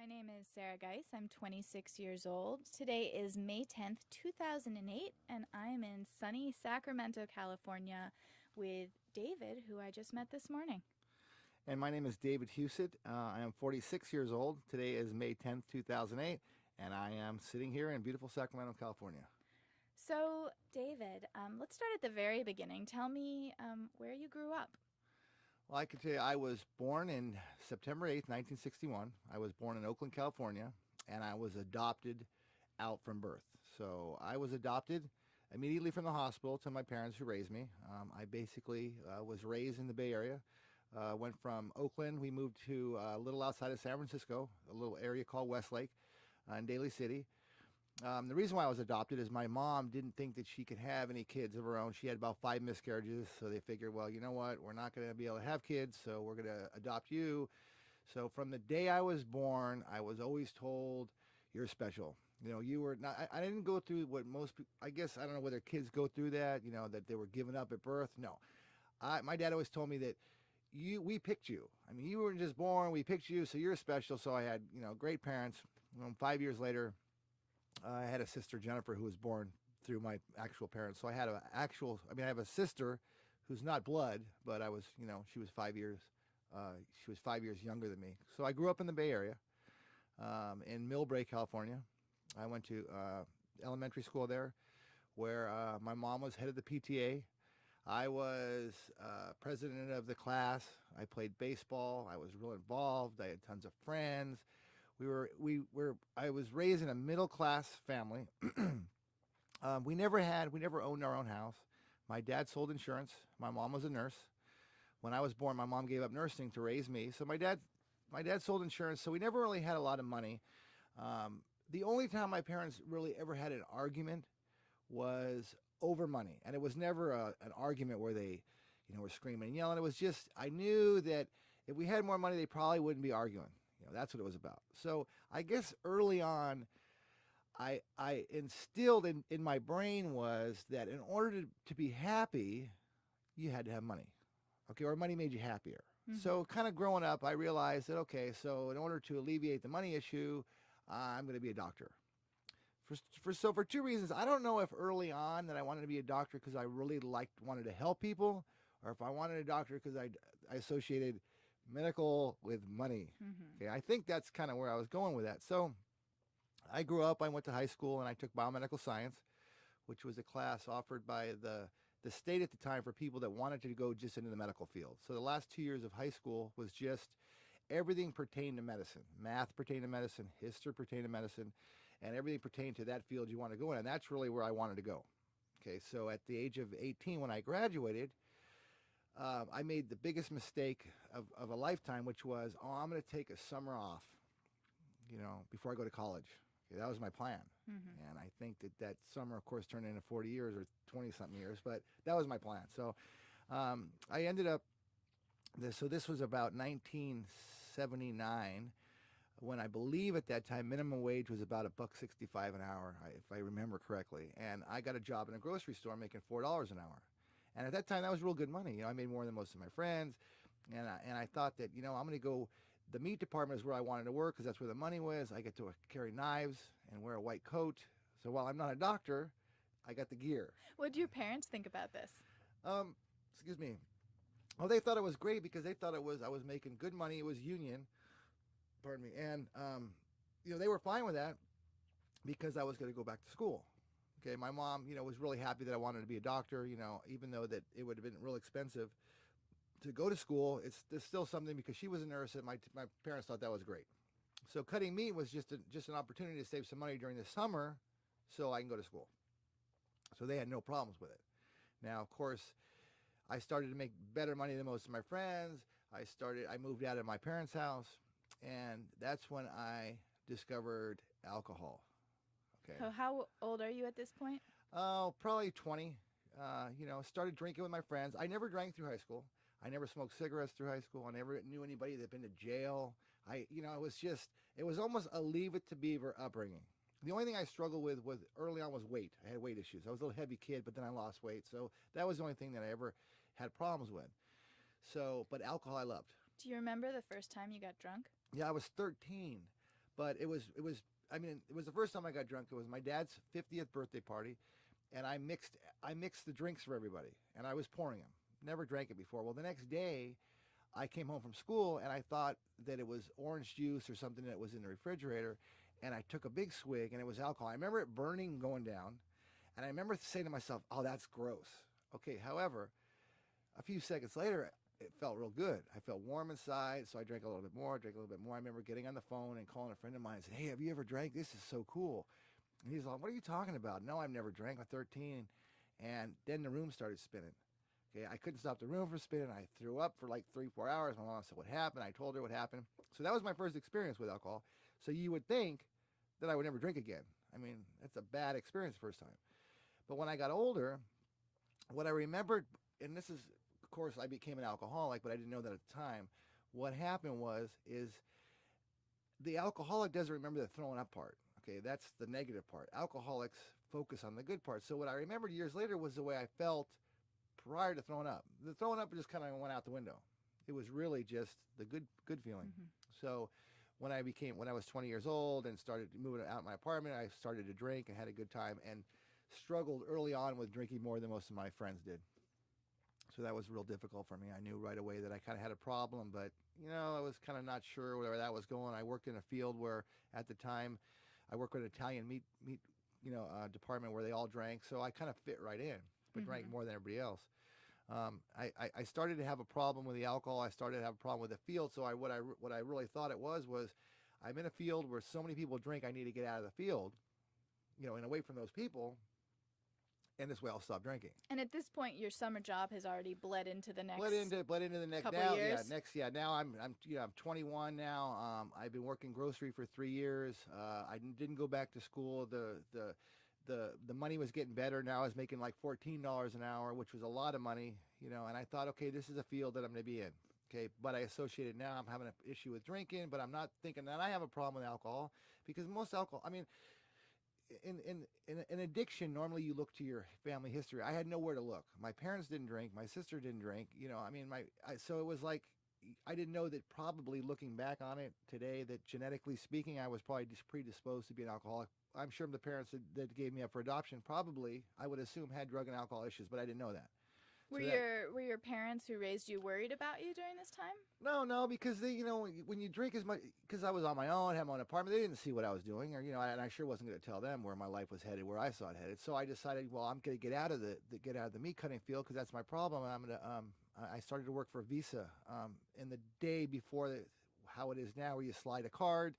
My name is Sarah Geis. I'm 26 years old. Today is May 10th, 2008, and I'm in sunny Sacramento, California with David, who I just met this morning. And my name is David Husid. I am 46 years old. Today is May 10th, 2008, and I am sitting here in beautiful Sacramento, California. So, David, let's start at the very beginning. Tell me where you grew up. Well, I can tell you I was born in September 8th, 1961. I was born in Oakland, California, and I was adopted out from birth. So I was adopted immediately from the hospital to my parents who raised me. I basically was raised in the Bay Area. Went from Oakland, we moved to a little outside of San Francisco, a little area called Westlake in Daly City. The reason why I was adopted is my mom didn't think that she could have any kids of her own. She had about 5 miscarriages, so they figured, well, you know what, we're not going to be able to have kids, so we're going to adopt you. So from the day I was born, I was always told, you're special. You know, you were not, I didn't go through what most people, I guess, I don't know whether kids go through that, you know, that they were given up at birth. No. My dad always told me that we picked you. I mean, you weren't just born, we picked you, so you're special. So I had, great parents. 5 years later, I had a sister, Jennifer, who was born through my actual parents. So I had I have a sister who's not blood, but she was 5 years, she was 5 years younger than me. So I grew up in the Bay Area, in Millbrae, California. I went to elementary school there, where my mom was head of the PTA. I was president of the class. I played baseball. I was real involved. I had tons of friends. I was raised in a middle class family. We never owned our own house. My dad sold insurance. My mom was a nurse. When I was born, my mom gave up nursing to raise me. So my dad sold insurance. So we never really had a lot of money. The only time my parents really ever had an argument was over money, and it was never an argument where they, were screaming and yelling. It was just, I knew that if we had more money, they probably wouldn't be arguing. That's what it was about. So I guess early on, I instilled in my brain was that in order to be happy, you had to have money, okay, or money made you happier. Mm-hmm. So kind of growing up, I realized that, okay, so in order to alleviate the money issue, I'm going to be a doctor. For two reasons. I don't know if early on that I wanted to be a doctor because I really wanted to help people, or if I wanted a doctor because I associated medical with money. Mm-hmm. Okay, I think that's kind of where I was going with that. So I grew up, I went to high school, and I took biomedical science, which was a class offered by the state at the time for people that wanted to go just into the medical field. So the last 2 years of high school was just everything pertained to medicine. Math pertained to medicine, history pertained to medicine, and everything pertained to that field you want to go in. And that's really where I wanted to go. Okay, so at the age of 18, when I graduated, I made the biggest mistake of a lifetime, which was, I'm going to take a summer off, before I go to college. Okay, that was my plan. Mm-hmm. And I think that summer, of course, turned into 40 years or 20-something years, but that was my plan. So I ended up, this was about 1979, when I believe at that time minimum wage was about $1.65 an hour, if I remember correctly. And I got a job in a grocery store making $4 an hour. And at that time, that was real good money. I made more than most of my friends. And I thought that, I'm going to go, the meat department is where I wanted to work because that's where the money was. I get to carry knives and wear a white coat. So while I'm not a doctor, I got the gear. What did your parents think about this? Excuse me. Well, they thought it was great because they thought I was making good money. It was union. Pardon me. And, they were fine with that because I was going to go back to school. Okay, my mom, was really happy that I wanted to be a doctor, even though that it would have been real expensive to go to school. There's still something because she was a nurse and my parents thought that was great. So cutting meat was just an opportunity to save some money during the summer so I can go to school. So they had no problems with it. Now, of course, I started to make better money than most of my friends. I moved out of my parents' house, and that's when I discovered alcohol. Okay. So how old are you at this point? Oh, probably 20. Started drinking with my friends. I never drank through high school. I never smoked cigarettes through high school. I never knew anybody that had been to jail. It was almost a leave it to beaver upbringing. The only thing I struggled with early on was weight. I had weight issues. I was a little heavy kid, but then I lost weight. So that was the only thing that I ever had problems with. So, but alcohol I loved. Do you remember the first time you got drunk? Yeah, I was 13. But I mean, it was the first time I got drunk. It was my dad's 50th birthday party, and I mixed the drinks for everybody, and I was pouring them. Never drank it before. Well, the next day, I came home from school, and I thought that it was orange juice or something that was in the refrigerator, and I took a big swig, and it was alcohol. I remember it burning, going down, and I remember saying to myself, "Oh, that's gross." Okay, however, a few seconds later, it felt real good. I felt warm inside, so I drank a little bit more, drank a little bit more. I remember getting on the phone and calling a friend of mine and saying, "Hey, have you ever drank? This is so cool." And he's like, "What are you talking about?" "No, I've never drank. I'm 13. And then the room started spinning. Okay, I couldn't stop the room from spinning. I threw up for like 3, 4 hours. My mom said, "What happened?" I told her what happened. So that was my first experience with alcohol. So you would think that I would never drink again. I mean, that's a bad experience the first time. But when I got older, what I remembered, and this is, of course, I became an alcoholic, but I didn't know that at the time. What happened is the alcoholic doesn't remember the throwing up part. Okay, that's the negative part. Alcoholics focus on the good part. So what I remembered years later was the way I felt prior to throwing up. The throwing up just kind of went out the window. It was really just the good feeling. Mm-hmm. So when I was 20 years old and started moving out of my apartment, I started to drink and had a good time, and struggled early on with drinking more than most of my friends did. So that was real difficult for me. I knew right away that I kind of had a problem, but I was kind of not sure where that was going. I worked in a field where, at the time, I worked with an Italian meat department where they all drank, so I kind of fit right in, but drank more than everybody else. I started to have a problem with the alcohol. I started to have a problem with the field. So what I really thought it was I'm in a field where so many people drink. I need to get out of the field, and away from those people. And this way I'll stop drinking. And at this point, your summer job has already bled into the next bled into the next couple now. years. Now I'm 21 now. I've been working grocery for 3 years. I didn't go back to school. The money was getting better. Now I was making like $14 an hour, which was a lot of money, and I thought, okay, this is a field that I'm going to be in. Okay, but I associate it now. I'm having an issue with drinking, but I'm not thinking that I have a problem with alcohol, because most alcohol, I mean, in addiction, normally you look to your family history. I had nowhere to look. My parents didn't drink. My sister didn't drink. So it was like, I didn't know that, probably looking back on it today, that genetically speaking, I was probably predisposed to be an alcoholic. I'm sure the parents that gave me up for adoption probably, I would assume, had drug and alcohol issues, but I didn't know that. Were your parents who raised you worried about you during this time? No, because they, when you drink as much, because I was on my own, had my own apartment, they didn't see what I was doing, or and I sure wasn't going to tell them where my life was headed, where I saw it headed. So I decided, well, I'm going to get out of the meat cutting field, because that's my problem. And I'm going to I started to work for Visa in the day before how it is now, where you slide a card.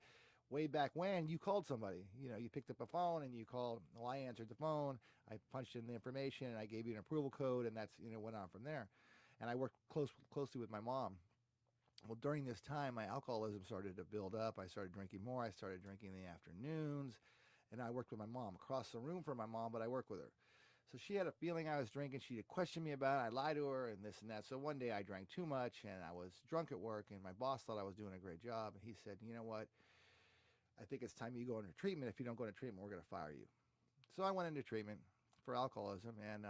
Way back when, you called somebody, you picked up a phone and you called. Well, I answered the phone, I punched in the information, and I gave you an approval code, and that's, went on from there. And I worked closely with my mom. Well, during this time, my alcoholism started to build up. I started drinking more. I started drinking in the afternoons, and I worked with my mom across the room from my mom, but I worked with her. So she had a feeling I was drinking. She'd question me about it. I'd lie to her and this and that. So one day I drank too much, and I was drunk at work, and my boss thought I was doing a great job. And he said, "You know what? I think it's time you go into treatment. If you don't go into treatment, we're going to fire you." So I went into treatment for alcoholism, and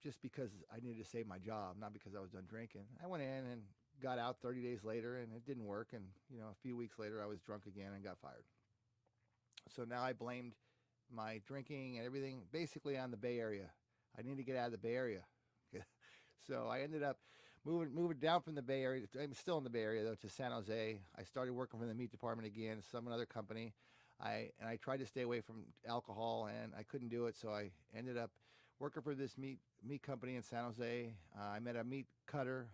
just because I needed to save my job, not because I was done drinking. I went in and got out 30 days later, and it didn't work. And, a few weeks later, I was drunk again and got fired. So now I blamed my drinking and everything basically on the Bay Area. I need to get out of the Bay Area. So I ended up moving down from the Bay Area. I'm still in the Bay Area, though, to San Jose. I started working for the meat department again, another company. I tried to stay away from alcohol, and I couldn't do it. So I ended up working for this meat company in San Jose. I met a meat cutter,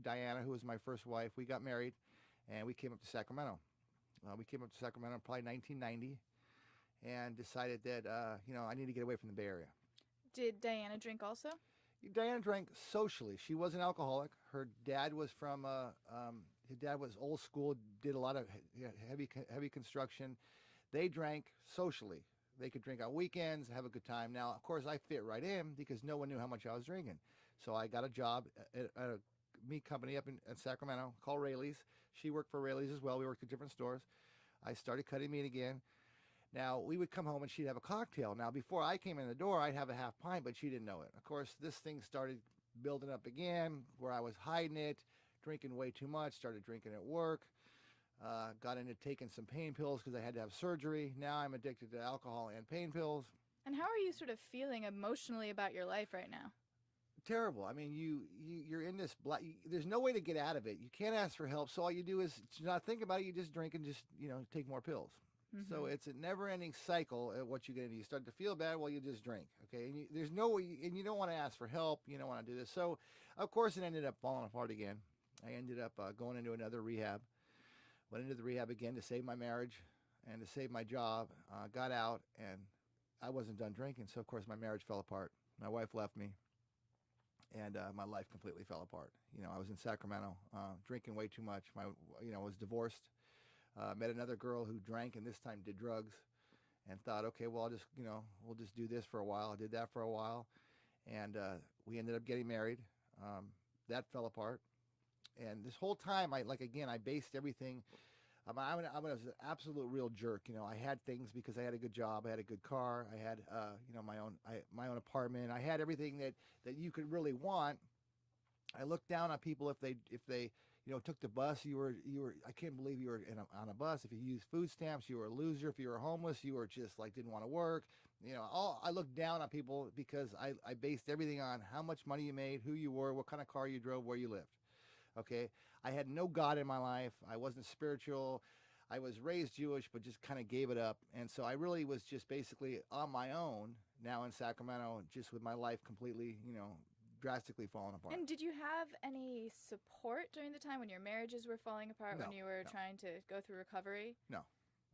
Diana, who was my first wife. We got married, and we came up to Sacramento. We came up to Sacramento in probably 1990, and decided that I need to get away from the Bay Area. Did Diana drink also? Diana drank socially. She was an alcoholic. Her dad was his dad was old school, did a lot of heavy construction. They drank socially. They could drink on weekends, have a good time. Now, of course, I fit right in because no one knew how much I was drinking. So I got a job at a meat company up in Sacramento called Rayleigh's. She worked for Rayleigh's as well. We worked at different stores. I started cutting meat again. Now, we would come home and she'd have a cocktail. Now, before I came in the door, I'd have a half pint, but she didn't know it. Of course, this thing started building up again, where I was hiding it, drinking way too much, started drinking at work. Got into taking some pain pills because I had to have surgery. Now I'm addicted to alcohol and pain pills. And how are you sort of feeling emotionally about your life right now? Terrible. I mean, you're in this black. There's no way to get out of it. You can't ask for help. So all you do is not think about it. You just drink and just take more pills. So Mm-hmm. it's a never-ending cycle. At what you're gonna do, you start to feel bad. Well, you just drink. Okay, and there's no way, and you don't want to ask for help. You don't want to do this. So, of course, it ended up falling apart again. I ended up going into another rehab. Went into the rehab again to save my marriage and to save my job. Got out, and I wasn't done drinking. So of course, my marriage fell apart. My wife left me, and my life completely fell apart. I was in Sacramento, drinking way too much. Was divorced. Met another girl who drank and this time did drugs, and thought, okay, well, we'll just do this for a while. I did that for a while, and we ended up getting married. That fell apart, and this whole time, I based everything. I was an absolute real jerk. I had things because I had a good job. I had a good car. I had, my own apartment. I had everything that you could really want. I looked down on people if they took the bus. You were. I can't believe you were on a bus. If you used food stamps, you were a loser. If you were homeless, you were just like didn't want to work. I looked down on people because I based everything on how much money you made, who you were, what kind of car you drove, where you lived. Okay, I had no God in my life. I wasn't spiritual. I was raised Jewish, but just kind of gave it up. And so I really was just basically on my own now in Sacramento, just with my life completely, drastically falling apart. And did you have any support during the time when your marriages were falling apart, No, when you were no, trying to go through recovery? no.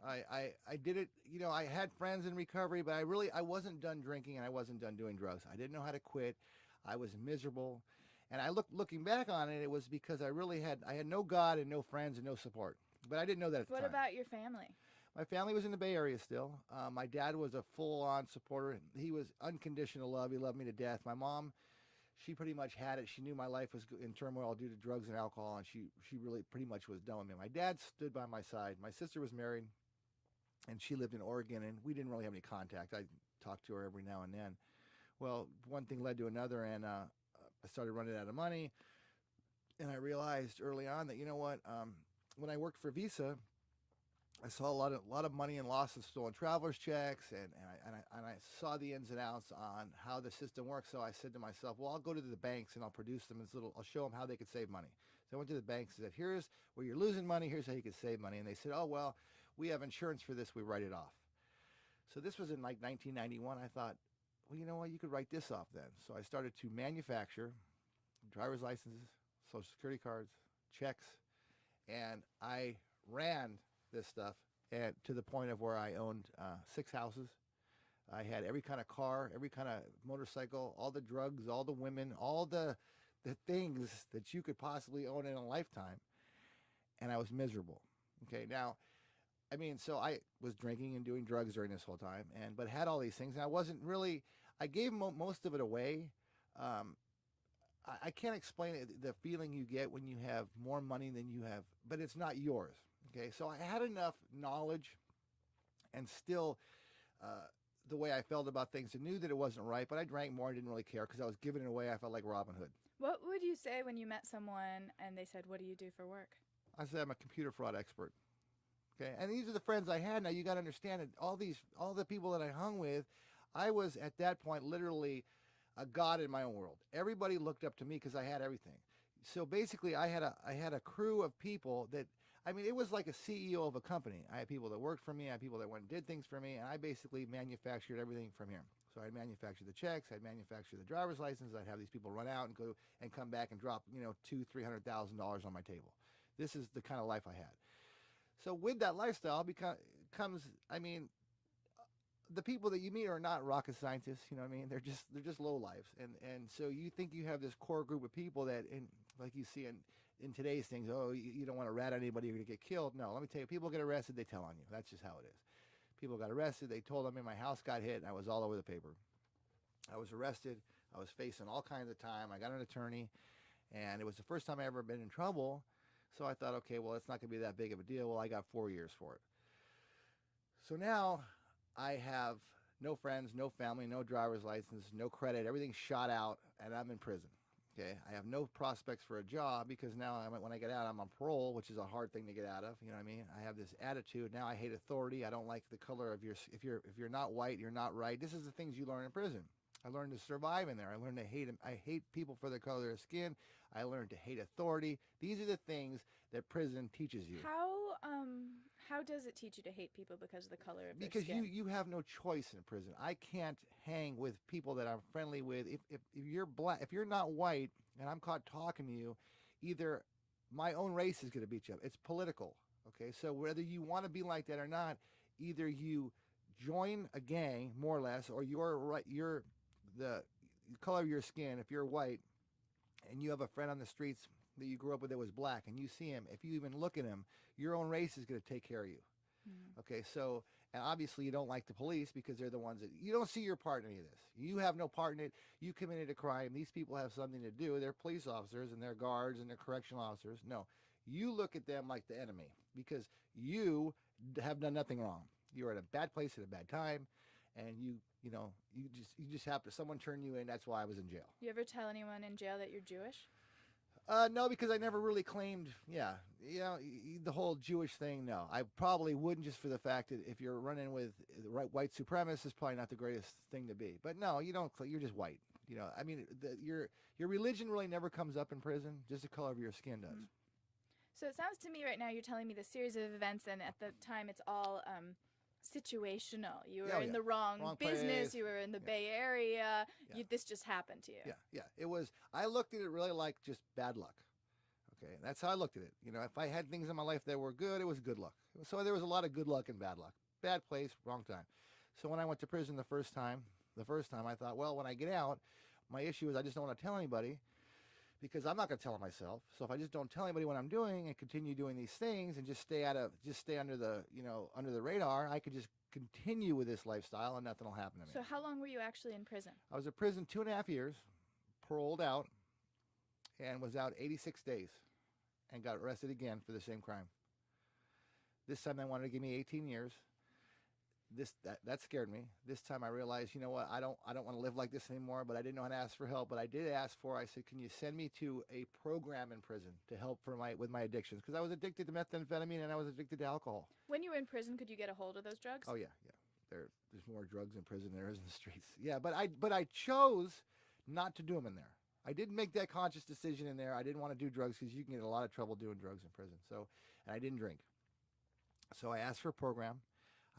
I did it, I had friends in recovery, but I wasn't done drinking and I wasn't done doing drugs. I didn't know how to quit. I was miserable. And looking back on it, it was because I had no God and no friends and no support. But I didn't know that at the What time. about your family? My family was in the Bay Area still. My dad was a full-on supporter. He was unconditional love. He loved me to death. My mom, she pretty much had it. She knew my life was in turmoil due to drugs and alcohol, and she really pretty much was done with me. My dad stood by my side. My sister was married, and she lived in Oregon, and we didn't really have any contact. I talked to her every now and then. Well, one thing led to another, and I started running out of money, and I realized early on that when I worked for Visa, I saw a lot of money and loss and stolen travelers checks, and I saw the ins and outs on how the system works. So I said to myself, well, I'll go to the banks and I'll produce them I'll show them how they could save money. So I went to the banks and said, here's where you're losing money, here's how you can save money. And they said, oh well, we have insurance for this, we write it off. So this was in like 1991. I thought, well, you know what, you could write this off then. So I started to manufacture driver's licenses, social security cards, checks, and I ran this stuff and to the point of where I owned 6 houses. I had every kind of car, every kind of motorcycle, all the drugs, all the women, all the things that you could possibly own in a lifetime, and I was miserable. Okay, now, I mean, so I was drinking and doing drugs during this whole time, but had all these things, and I wasn't really. I gave most of it away. I can't explain it, the feeling you get when you have more money than you have, but it's not yours. Okay, so I had enough knowledge and still the way I felt about things and knew that it wasn't right, but I drank more and didn't really care because I was giving it away. I felt like Robin Hood. What would you say when you met someone and they said, what do you do for work? I said, I'm a computer fraud expert. Okay, and these are the friends I had. Now you got to understand that all the people that I hung with, I was at that point literally a god in my own world. Everybody looked up to me because I had everything. So basically, I had a crew of people that, I mean, it was like a CEO of a company. I had people that worked for me. I had people that went and did things for me, and I basically manufactured everything from here. So I'd manufacture the checks, I'd manufacture the driver's license, I'd have these people run out and go and come back and drop, $200,000-$300,000 on my table. This is the kind of life I had. So with that lifestyle comes, I mean, the people that you meet are not rocket scientists, you know what I mean? They're just low lives. And so you think you have this core group of people that, like you see in today's things, you don't want to rat on anybody, you're going to get killed. No, let me tell you, people get arrested, they tell on you. That's just how it is. People got arrested, they told on me, my house got hit, and I was all over the paper. I was arrested, I was facing all kinds of time, I got an attorney, and it was the first time I ever been in trouble. So I thought, okay, well, it's not going to be that big of a deal. Well, I got 4 years for it. So now I have no friends, no family, no driver's license, no credit. Everything's shot out, and I'm in prison. Okay, I have no prospects for a job because now when I get out, I'm on parole, which is a hard thing to get out of. You know what I mean? I have this attitude now. I hate authority. I don't like the color of your. If you're not white, you're not right. This is the things you learn in prison. I learned to survive in there. I learned to hate them. I hate people for the color of their skin. I learned to hate authority. These are the things that prison teaches you. How does it teach you to hate people because of the color of their Because skin? you have no choice in prison. I can't hang with people that I'm friendly with. If you're black, if you're not white, and I'm caught talking to you, either my own race is going to beat you up. It's political. Okay, so whether you want to be like that or not, either you join a gang more or less, or you're right. You're the color of your skin. If you're white, and you have a friend on the streets that you grew up with that was black, and you see him, if you even look at him, your own race is going to take care of you. Okay, so, and obviously you don't like the police because they're the ones that, you don't see your part in any of this. You have no part in it. You committed a crime. These people have something to do. They're police officers and they're guards and they're correctional officers. No, you look at them like the enemy because you have done nothing wrong. You're at a bad place at a bad time, and you just have to, someone turn you in. That's why I was in jail. You ever tell anyone in jail that you're Jewish? No, because I never really claimed, the whole Jewish thing, no. I probably wouldn't, just for the fact that if you're running with the right white supremacists, it's probably not the greatest thing to be. But no, you don't, you're just white. I mean, your religion really never comes up in prison, just the color of your skin does. So it sounds to me right now you're telling me the series of events, and at the time it's all situational. You were in the wrong business. Place. You were in the Bay Area. Yeah. This just happened to you. Yeah. It was. I looked at it really like just bad luck. Okay, that's how I looked at it. If I had things in my life that were good, it was good luck. So there was a lot of good luck and bad luck. Bad place, wrong time. So when I went to prison the first time I thought, well, when I get out, my issue is I just don't want to tell anybody, because I'm not going to tell it myself. So if I just don't tell anybody what I'm doing and continue doing these things and just stay under the radar, I could just continue with this lifestyle and nothing will happen to me. So how long were you actually in prison? I was in prison 2.5 years, paroled out, and was out 86 days and got arrested again for the same crime. This time they wanted to give me 18 years. That scared me. This time I realized, you know what, I don't want to live like this anymore, but I didn't know how to ask for help. But I did ask I said, can you send me to a program in prison to help with my addictions? Because I was addicted to methamphetamine and I was addicted to alcohol. When you were in prison, could you get a hold of those drugs? Oh, yeah. There's more drugs in prison than there is in the streets. Yeah, but I chose not to do them in there. I didn't make that conscious decision in there. I didn't want to do drugs because you can get in a lot of trouble doing drugs in prison. And I didn't drink. So I asked for a program.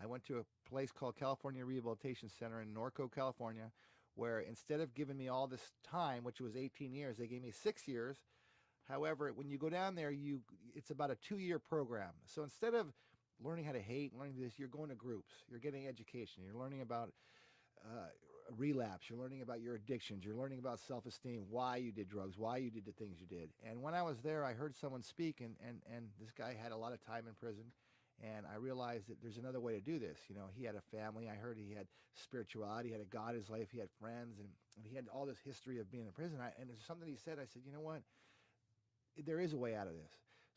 I went to a place called California Rehabilitation Center in Norco, California, where instead of giving me all this time, which was 18 years, they gave me 6 years. However, when you go down there, it's about a 2-year program. So instead of learning how to hate, learning this, you're going to groups. You're getting education. You're learning about relapse. You're learning about your addictions. You're learning about self-esteem, why you did drugs, why you did the things you did. And when I was there, I heard someone speak, and this guy had a lot of time in prison. And I realized that there's another way to do this. He had a family. I heard he had spirituality. He had a God in his life. He had friends. And he had all this history of being in prison. And there's something he said. I said, you know what? There is a way out of this.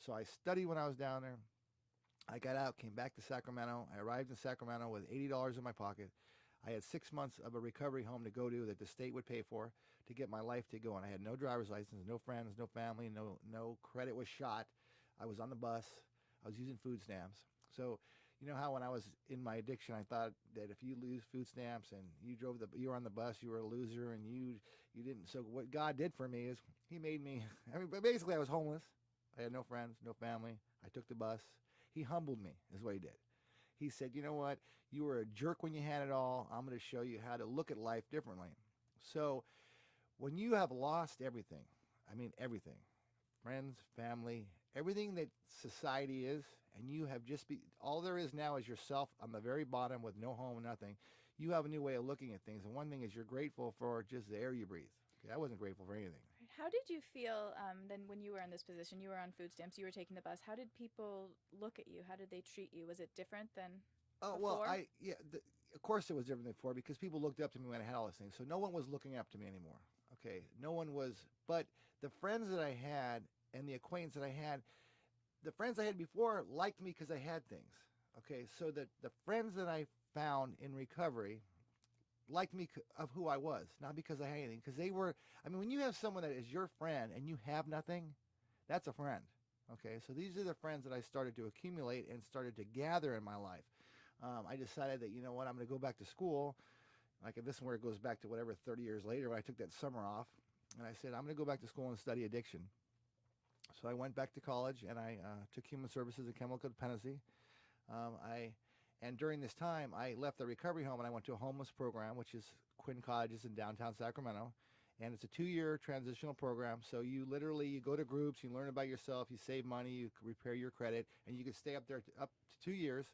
So I studied when I was down there. I got out, came back to Sacramento. I arrived in Sacramento with $80 in my pocket. I had 6 months of a recovery home to go to that the state would pay for to get my life to go. And I had no driver's license, no friends, no family, no credit was shot. I was on the bus. I was using food stamps. So, you know how when I was in my addiction, I thought that if you lose food stamps and you were on the bus, you were a loser, and you didn't. So what God did for me is He made me. Basically, I was homeless. I had no friends, no family. I took the bus. He humbled me, is what He did. He said, you know what? You were a jerk when you had it all. I'm going to show you how to look at life differently. So when you have lost everything, everything, friends, family, everything that society is, and you have all there is now is yourself on the very bottom with no home, nothing. You have a new way of looking at things. And one thing is you're grateful for just the air you breathe. Okay, I wasn't grateful for anything. How did you feel then when you were in this position? You were on food stamps. You were taking the bus. How did people look at you? How did they treat you? Was it different than before? Well, of course it was different than before, because people looked up to me when I had all these things. So no one was looking up to me anymore. Okay, no one was. But the friends that I had and the acquaintance that I had, the friends I had before liked me because I had things. Okay, so the friends that I found in recovery, liked me of who I was, not because I had anything. Because they were, I mean, when you have someone that is your friend and you have nothing, that's a friend. Okay, so these are the friends that I started to accumulate and started to gather in my life. I decided that, you know what, I'm going to go back to school. Like this is where it goes back to whatever 30 years later when I took that summer off. And I said, I'm going to go back to school and study addiction. So I went back to college and I took human services and chemical dependency. I and during this time, I left the recovery home and I went to a homeless program, which is Quinn Cottages in downtown Sacramento. And it's a 2-year transitional program. So you literally, you go to groups, you learn about yourself, you save money, you repair your credit, and you can stay up there up to 2 years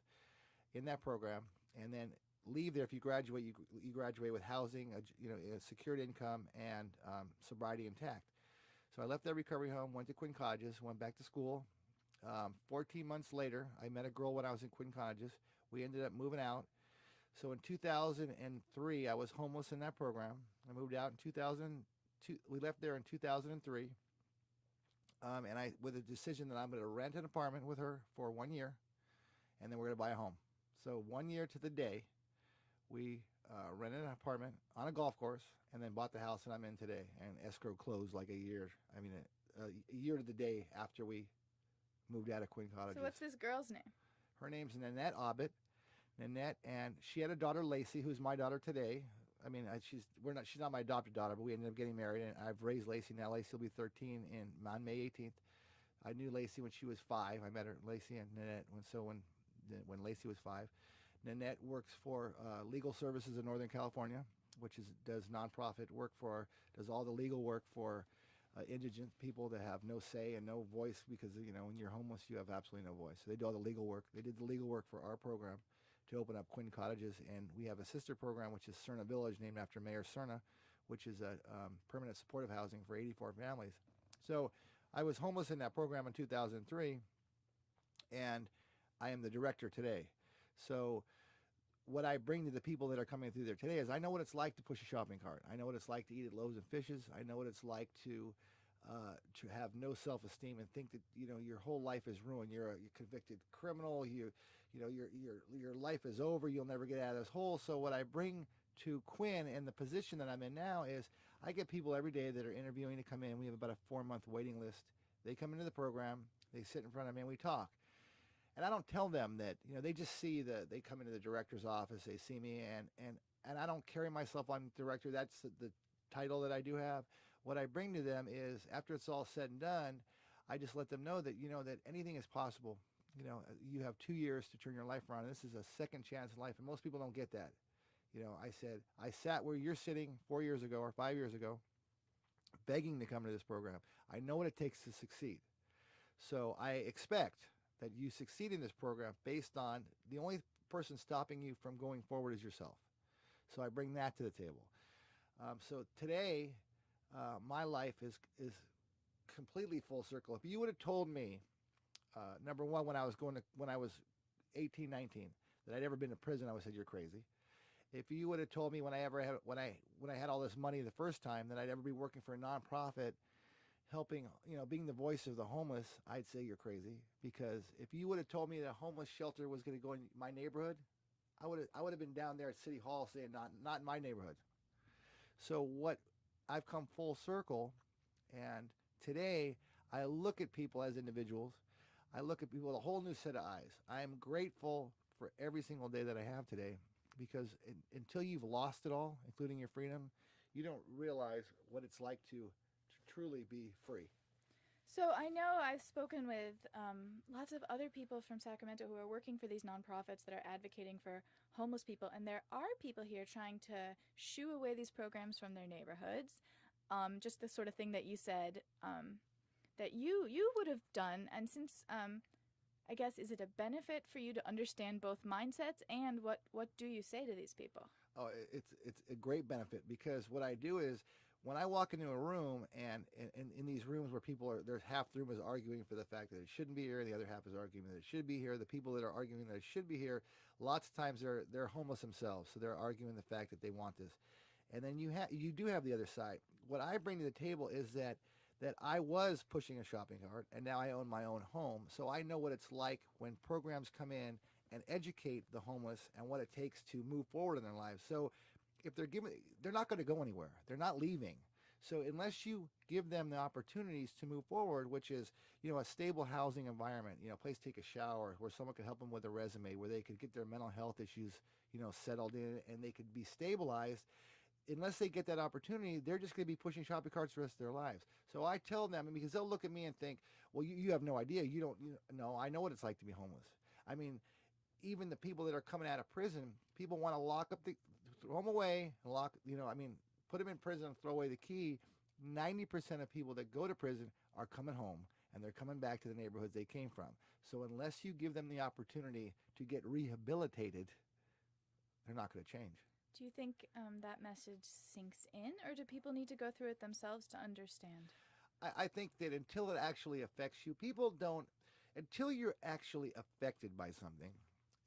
in that program, and then leave there if you graduate. You graduate with housing, a secured income, and sobriety intact. So I left that recovery home, went to Quinn Cottages, went back to school. 14 months later, I met a girl when I was in Quinn Cottages. We ended up moving out. So in 2003, I was homeless in that program. I moved out in 2002. We left there in 2003. And I, with a decision that I'm going to rent an apartment with her for 1 year, and then we're going to buy a home. So 1 year to the day, we rented an apartment on a golf course, and then bought the house that I'm in today. And escrow closed like a year. I mean, a year to the day after we moved out of Quinn Cottages. So what's this girl's name? Her name's Nanette Obbett. Nanette, and she had a daughter, Lacey, who's my daughter today. I mean, she's not my adopted daughter, but we ended up getting married, and I've raised Lacey. Now Lacey will be 13 on May 18th. I knew Lacey when she was 5. I met her, Lacey and Nanette, when Lacey was 5. Nanette works for Legal Services in Northern California, which does nonprofit work does all the legal work for indigent people that have no say and no voice, because when you're homeless, you have absolutely no voice. So they do all the legal work. They did the legal work for our program to open up Quinn Cottages, and we have a sister program, which is Cerna Village, named after Mayor Cerna, which is a permanent supportive housing for 84 families. So I was homeless in that program in 2003, and I am the director today. So what I bring to the people that are coming through there today is I know what it's like to push a shopping cart. I know what it's like to eat at Loaves and Fishes. I know what it's like to have no self-esteem and think that your whole life is ruined. You're a convicted criminal. Your life is over. You'll never get out of this hole. So what I bring to Quinn and the position that I'm in now is I get people every day that are interviewing to come in. We have about a 4-month waiting list. They come into the program. They sit in front of me and we talk. And I don't tell them that, they just see they come into the director's office, they see me, and I don't carry myself on director. That's the title that I do have. What I bring to them is, after it's all said and done, I just let them know that, that anything is possible. You have 2 years to turn your life around. And this is a second chance in life, and most people don't get that. I sat where you're sitting 4 years ago or 5 years ago, begging to come to this program. I know what it takes to succeed. So I expect that you succeed in this program based on the only person stopping you from going forward is yourself. So I bring that to the table. So today, my life is completely full circle. If you would have told me, number one, when I was 18, 19, that I'd ever been to prison, I would have said you're crazy. If you would have told me when I had all this money the first time that I'd ever be working for a nonprofit, helping, being the voice of the homeless, I'd say you're crazy. Because if you would have told me that a homeless shelter was going to go in my neighborhood, I would have been down there at City Hall saying not in my neighborhood. So I've come full circle, and today I look at people as individuals. I look at people with a whole new set of eyes. I am grateful for every single day that I have today, because until you've lost it all, including your freedom, you don't realize what it's like to truly be free. So I know I've spoken with lots of other people from Sacramento who are working for these nonprofits that are advocating for homeless people, and there are people here trying to shoo away these programs from their neighborhoods. Just the sort of thing that you said that you would have done, and since I guess, is it a benefit for you to understand both mindsets, and what do you say to these people? Oh, it's a great benefit, because what I do is, when I walk into a room, and in these rooms where there's half the room is arguing for the fact that it shouldn't be here, and the other half is arguing that it should be here. The people that are arguing that it should be here, lots of times they're homeless themselves, so they're arguing the fact that they want this. And then you do have the other side. What I bring to the table is that I was pushing a shopping cart, and now I own my own home, so I know what it's like when programs come in and educate the homeless and what it takes to move forward in their lives. So if they're not going to go anywhere. They're not leaving. So unless you give them the opportunities to move forward, which is, a stable housing environment, a place to take a shower, where someone could help them with a resume, where they could get their mental health issues, settled in, and they could be stabilized. Unless they get that opportunity, they're just going to be pushing shopping carts the rest of their lives. So I tell them, because they'll look at me and think, well, you have no idea. You don't, no, I know what it's like to be homeless. I mean, even the people that are coming out of prison, people want to throw them away and put them in prison and throw away the key. 90% of people that go to prison are coming home, and they're coming back to the neighborhoods they came from. So unless you give them the opportunity to get rehabilitated, they're not going to change. Do you think that message sinks in, or do people need to go through it themselves to understand? I think that until it actually affects you, until you're actually affected by something,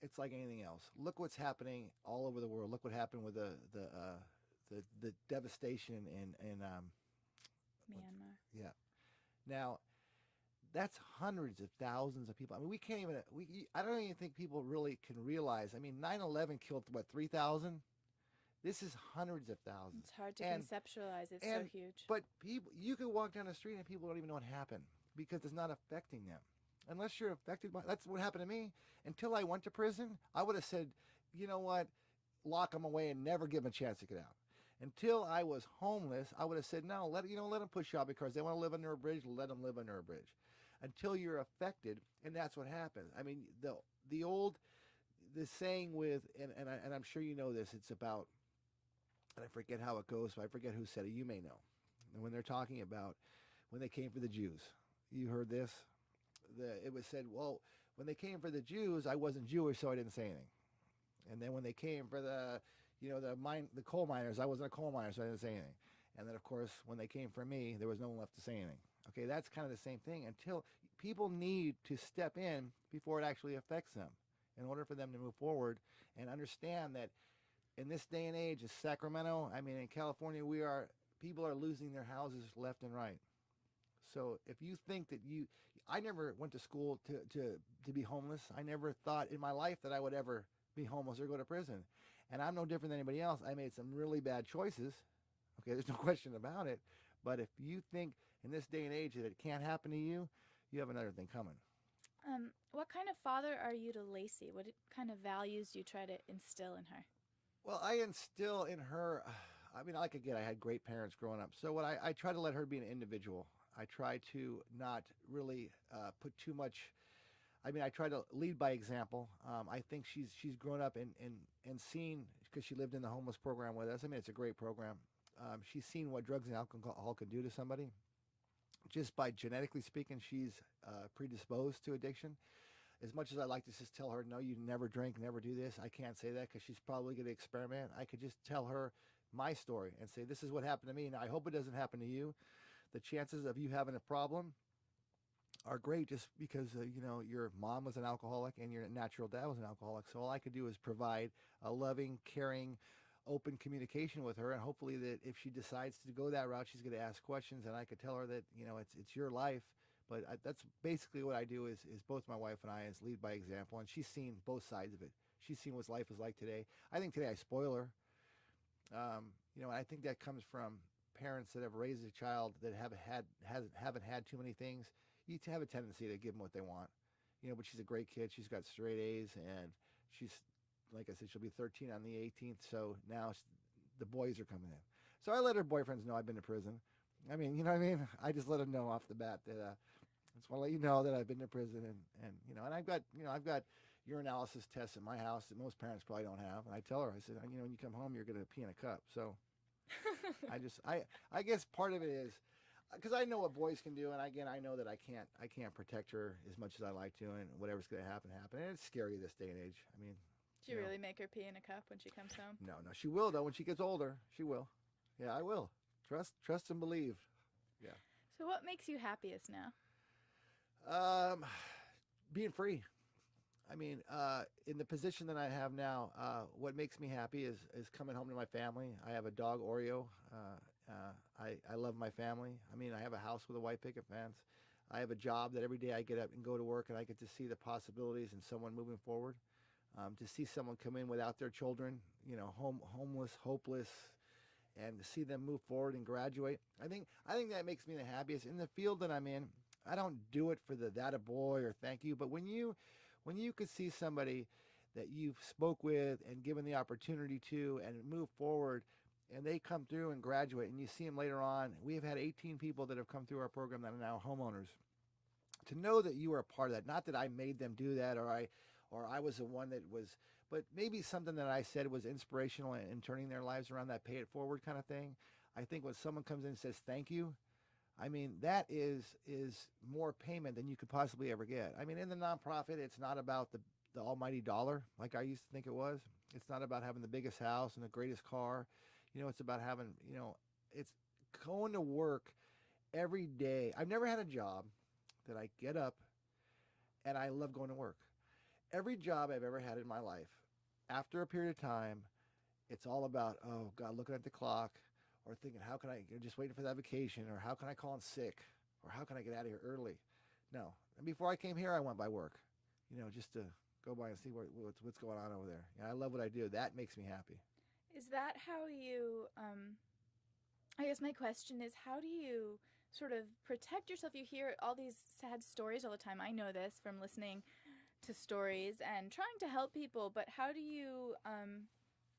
it's like anything else. Look what's happening all over the world. Look what happened with the devastation in Myanmar. Yeah. Now, that's hundreds of thousands of people. I mean, we can't even. I don't even think people really can realize. I mean, 9/11 killed 3,000. This is hundreds of thousands. It's hard to conceptualize. It's so huge. But people, you can walk down the street and people don't even know what happened because it's not affecting them. Unless you're affected by, that's what happened to me. Until I went to prison, I would have said, you know what, lock them away and never give them a chance to get out. Until I was homeless, I would have said, no, let them push shopping carts. They want to live under a bridge, let them live under a bridge. Until you're affected, and that's what happens. I mean, the saying with, and I'm sure you know this, it's about, and I forget how it goes, but I forget who said it. You may know. And when they're talking about when they came for the Jews, you heard this? It was said, well, when they came for the Jews, I wasn't Jewish, so I didn't say anything. And then when they came for the coal miners, I wasn't a coal miner, so I didn't say anything. And then, of course, when they came for me, there was no one left to say anything. Okay, that's kind of the same thing. Until people need to step in before it actually affects them in order for them to move forward and understand that in this day and age, in Sacramento, in California, people are losing their houses left and right. So if you think that I never went to school to be homeless. I never thought in my life that I would ever be homeless or go to prison. And I'm no different than anybody else. I made some really bad choices. Okay, there's no question about it. But if you think in this day and age that it can't happen to you, you have another thing coming. What kind of father are you to Lacey? What kind of values do you try to instill in her? Well, I instill in her, I had great parents growing up. So I try to let her be an individual. I try to not really put too much. I try to lead by example. I think she's grown up and seen, because she lived in the homeless program with us. It's a great program. She's seen what drugs and alcohol can do to somebody. Just by genetically speaking, she's predisposed to addiction. As much as I like to just tell her, no, you never drink, never do this, I can't say that because she's probably going to experiment. I could just tell her my story and say, this is what happened to me. Now, I hope it doesn't happen to you. The chances of you having a problem are great just because, your mom was an alcoholic and your natural dad was an alcoholic. So all I could do is provide a loving, caring, open communication with her. And hopefully that if she decides to go that route, she's going to ask questions. And I could tell her that, it's your life. But that's basically what I do is both my wife and I is lead by example. And she's seen both sides of it. She's seen what life is like today. I think today I spoil her. And I think that comes from parents that have raised a child that haven't had too many things. You have a tendency to give them what they want. But she's a great kid. She's got straight A's, and she's, like I said, she'll be 13 on the 18th. So now the boys are coming in. So I let her boyfriends know I've been to prison. You know what I mean? I just let them know off the bat that I just want to let you know that I've been to prison, and I've got urinalysis tests at my house that most parents probably don't have. And I tell her, I said, when you come home, you're going to pee in a cup. So I guess part of it is because I know what boys can do, and again, I know that I can't protect her as much as I like to, and whatever's going to happen. And it's scary this day and age. Do you really make her pee in a cup when she comes home? No, she will though. When she gets older, she will. Yeah, I will. Trust and believe. Yeah. So what makes you happiest now? Being free. In the position that I have now, what makes me happy is coming home to my family. I have a dog, Oreo. I love my family. I have a house with a white picket fence. I have a job that every day I get up and go to work, and I get to see the possibilities in someone moving forward. To see someone come in without their children, homeless, hopeless, and to see them move forward and graduate. I think that makes me the happiest in the field that I'm in. I don't do it for the that a boy or thank you, but when you could see somebody that you've spoke with and given the opportunity to and move forward, and they come through and graduate, and you see them later on. We have had 18 people that have come through our program that are now homeowners. To know that you were a part of that, not that I made them do that, or I was the one that was, but maybe something that I said was inspirational in turning their lives around, that pay it forward kind of thing. I think when someone comes in and says thank you, I mean, that is more payment than you could possibly ever get. I mean, in the nonprofit, it's not about the almighty dollar like I used to think it was. It's not about having the biggest house and the greatest car. It's about having, it's going to work every day. I've never had a job that I get up and I love going to work. Every job I've ever had in my life, after a period of time, it's all about, oh God, looking at the clock, or thinking, how can I, just waiting for that vacation, or how can I call in sick, or how can I get out of here early? No. And before I came here, I went by work, just to go by and see what's going on over there. I love what I do. That makes me happy. Is that how you, I guess my question is, how do you sort of protect yourself? You hear all these sad stories all the time. I know this from listening to stories and trying to help people, but how do you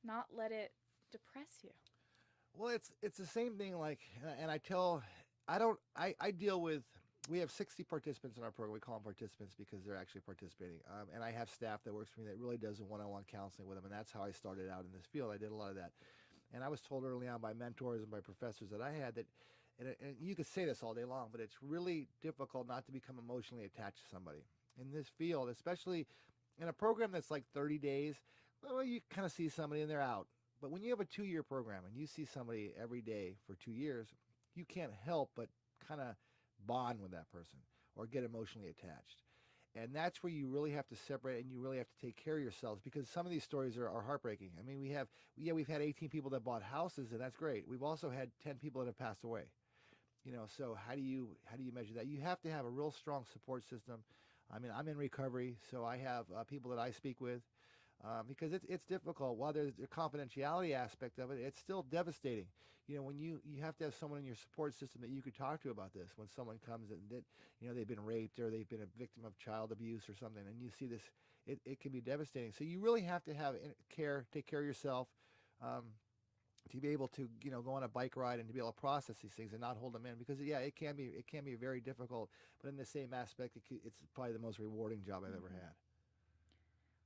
not let it depress you? Well, it's the same thing. Like, and I deal with. We have 60 participants in our program. We call them participants because they're actually participating. And I have staff that works for me that really does one-on-one counseling with them. And that's how I started out in this field. I did a lot of that. And I was told early on by mentors and by professors that I had that, and you could say this all day long, but it's really difficult not to become emotionally attached to somebody in this field, especially in a program that's like 30 days. Well, you kind of see somebody and they're out. But when you have a 2-year program and you see somebody every day for 2 years, you can't help but kind of bond with that person or get emotionally attached. And that's where you really have to separate, and you really have to take care of yourselves, because some of these stories are heartbreaking. I mean, we've had 18 people that bought houses, and that's great. We've also had 10 people that have passed away. So how do you measure that? You have to have a real strong support system. I mean, I'm in recovery, so I have people that I speak with. Because it's difficult. While there's a confidentiality aspect of it, it's still devastating. When you have to have someone in your support system that you could talk to about this. When someone comes and that they've been raped or they've been a victim of child abuse or something, and you see this, it can be devastating. So you really have to have take care of yourself, to be able to go on a bike ride and to be able to process these things and not hold them in. Because it can be very difficult. But in the same aspect, it's probably the most rewarding job I've ever had.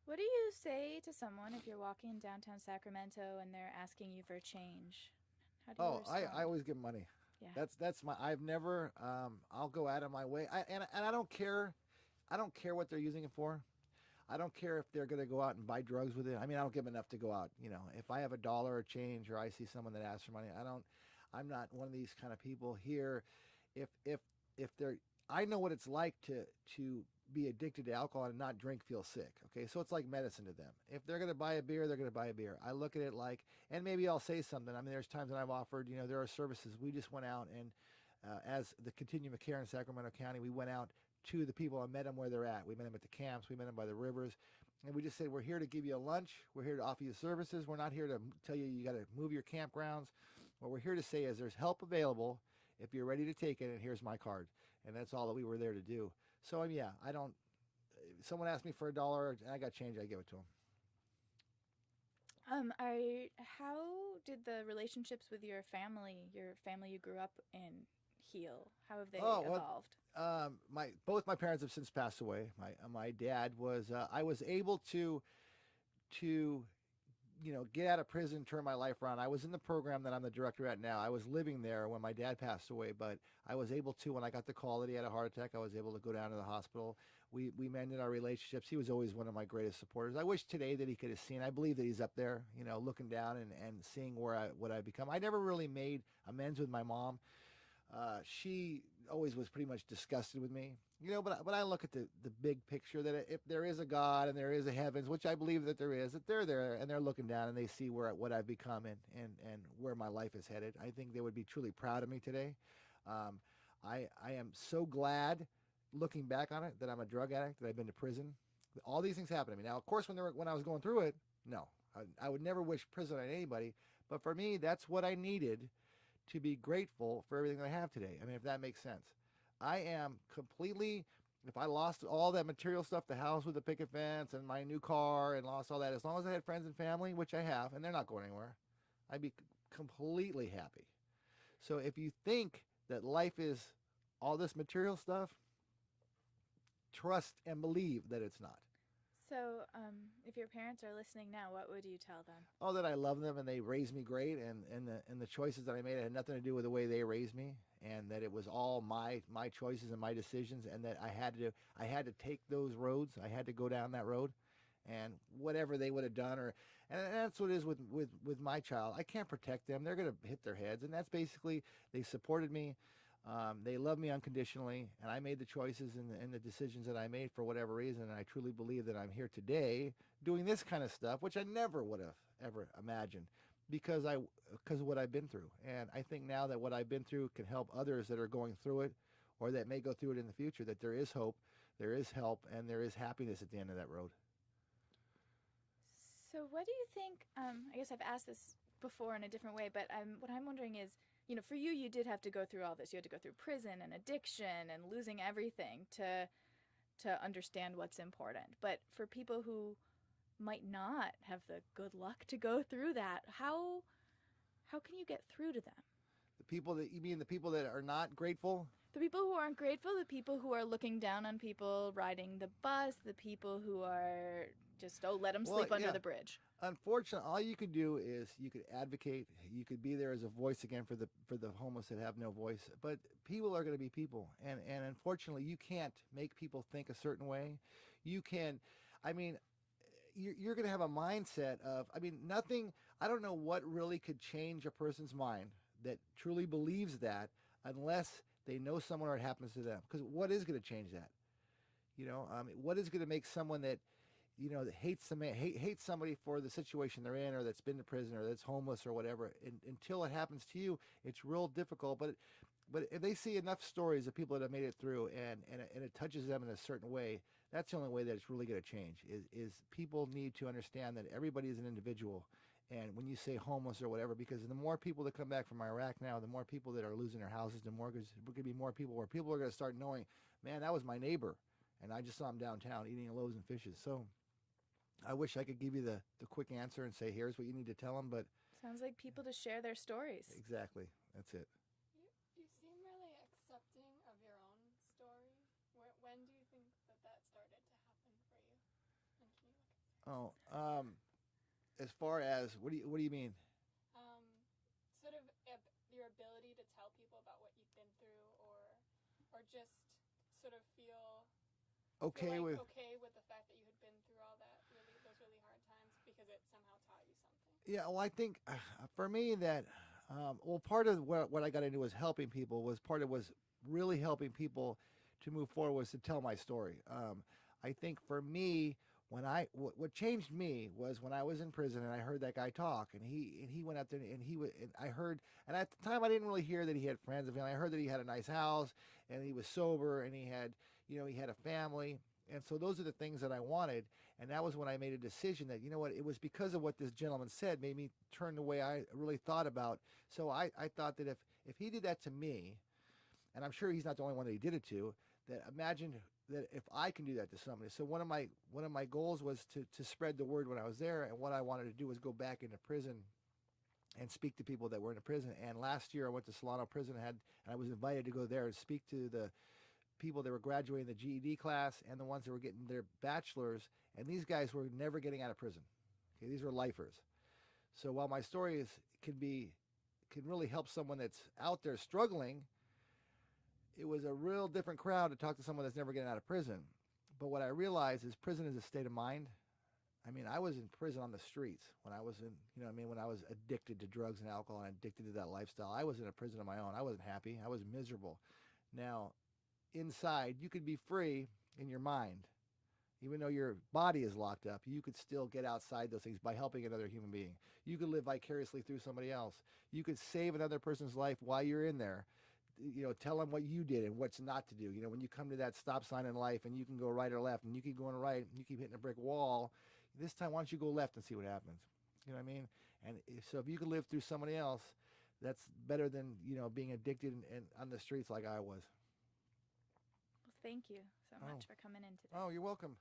What do you say to someone if you're walking downtown Sacramento and they're asking you for a change? How do you respond? I always give money. Yeah. That's my. I've never. I'll go out of my way. And I don't care. I don't care what they're using it for. I don't care if they're going to go out and buy drugs with it. I mean, I don't give them enough to go out. If I have $1 or change, or I see someone that asks for money, I'm not one of these kind of people here. If they're, I know what it's like to be addicted to alcohol and not drink, feel sick. Okay, so it's like medicine to them. If they're going to buy a beer, they're going to buy a beer. I look at it like, and maybe I'll say something. I mean, there's times when I've offered, there are services. We just went out and as the Continuum of Care in Sacramento County, we went out to the people and met them where they're at. We met them at the camps. We met them by the rivers. And we just said, we're here to give you a lunch. We're here to offer you services. We're not here to tell you got to move your campgrounds. What we're here to say is there's help available if you're ready to take it, and here's my card. And that's all that we were there to do. So, yeah, I don't. If someone asked me for $1 and I got change, I give it to them. How did the relationships with your family you grew up in, heal? How have they evolved? Both my parents have since passed away. My dad was. I was able to get out of prison, turn my life around. I was in the program that I'm the director at now. I was living there when my dad passed away, but I was able to, when I got the call that he had a heart attack, I was able to go down to the hospital. We mended our relationships. He was always one of my greatest supporters. I wish today that he could have seen. I believe that he's up there, looking down and seeing what I've become. I never really made amends with my mom. She always was pretty much disgusted with me, but I look at the big picture, that if there is a God and there is a heavens, which I believe that there is, that they're there and they're looking down and they see what I've become and where my life is headed. I think they would be truly proud of me today. I am so glad, looking back on it, that I'm a drug addict, that I've been to prison. All these things happened to me. Now, of course, when I was going through it, no, I would never wish prison on anybody, but for me, that's what I needed to be grateful for everything that I have today. I mean, if that makes sense. I am completely, if I lost all that material stuff, the house with the picket fence and my new car and lost all that, as long as I had friends and family, which I have, and they're not going anywhere, I'd be completely happy. So if you think that life is all this material stuff, trust and believe that it's not. So, if your parents are listening now, what would you tell them? Oh, that I love them and they raised me great, and the choices that I made had nothing to do with the way they raised me, and that it was all my choices and my decisions, and that I had to take those roads. I had to go down that road, and whatever they would have done, and that's what it is with my child. I can't protect them. They're gonna hit their heads, and that's basically they supported me. They love me unconditionally, and I made the choices and the decisions that I made for whatever reason. And I truly believe that I'm here today doing this kind of stuff, which I never would have ever imagined because of what I've been through. And I think now that what I've been through can help others that are going through it or that may go through it in the future, that there is hope, there is help, and there is happiness at the end of that road. So, what do you think? I guess I've asked this before in a different way, but what I'm wondering is, for you did have to go through all this. You had to go through prison and addiction and losing everything to understand what's important. But for people who might not have the good luck to go through that, how can you get through to them? The people that you mean the people that are not grateful? The people who aren't grateful, the people who are looking down on people riding the bus, the people who are just, let them sleep under the bridge. Unfortunately, all you could do is you could advocate. You could be there as a voice again for the homeless that have no voice. But people are going to be people, and unfortunately, you can't make people think a certain way. You can, I mean, you're going to have a mindset of, nothing. I don't know what really could change a person's mind that truly believes that unless they know someone or it happens to them. Because what is going to change that? What is going to make someone that that hates somebody for the situation they're in, or that's been to prison, or that's homeless, or whatever. Until it happens to you, it's real difficult. But if they see enough stories of people that have made it through, and it touches them in a certain way, that's the only way that it's really going to change. Is people need to understand that everybody is an individual. And when you say homeless or whatever, because the more people that come back from Iraq now, the more people that are losing their houses, the more there's going to be more people where people are going to start knowing, man, that was my neighbor, and I just saw him downtown eating loaves and fishes. So I wish I could give you the quick answer and say, here's what you need to tell them, but sounds like people to share their stories. Exactly. That's it. You seem really accepting of your own story. When do you think that started to happen for you? And can you look at As far as what do you mean? Sort of your ability to tell people about what you've been through, or just sort of feel okay with the fact that you had been through all that those really hard times because it somehow taught you something. Yeah, well, I think for me that part of what I got into was helping people. Was really helping people to move forward was to tell my story. I think for me, what changed me was when I was in prison and I heard that guy talk, and he went out there and I heard, and at the time I didn't really hear that he had friends and family. I heard that he had a nice house and he was sober and he had a family. And so those are the things that I wanted. And that was when I made a decision that, it was because of what this gentleman said made me turn the way I really thought about. So I thought that if he did that to me, and I'm sure he's not the only one that he did it to, that imagine that if I can do that to somebody. So one of my goals was to spread the word when I was there. And what I wanted to do was go back into prison and speak to people that were in the prison. And last year I went to Solano Prison and I was invited to go there and speak to the people that were graduating the GED class and the ones that were getting their bachelors, and these guys were never getting out of prison. Okay, these were lifers. So while my story can really help someone that's out there struggling, it was a real different crowd to talk to someone that's never getting out of prison. But what I realized is prison is a state of mind. I was in prison on the streets when I was when I was addicted to drugs and alcohol and addicted to that lifestyle. I was in a prison of my own. I wasn't happy. I was miserable. Now, inside, you could be free in your mind. Even though your body is locked up, you could still get outside those things by helping another human being. You could live vicariously through somebody else. You could save another person's life while you're in there. Tell them what you did and what's not to do. When you come to that stop sign in life and you can go right or left and you keep going right and you keep hitting a brick wall, this time why don't you go left and see what happens? You know what I mean? And so if you could live through somebody else, that's better than, being addicted and on the streets like I was. Well, thank you so much for coming in today. Oh, you're welcome.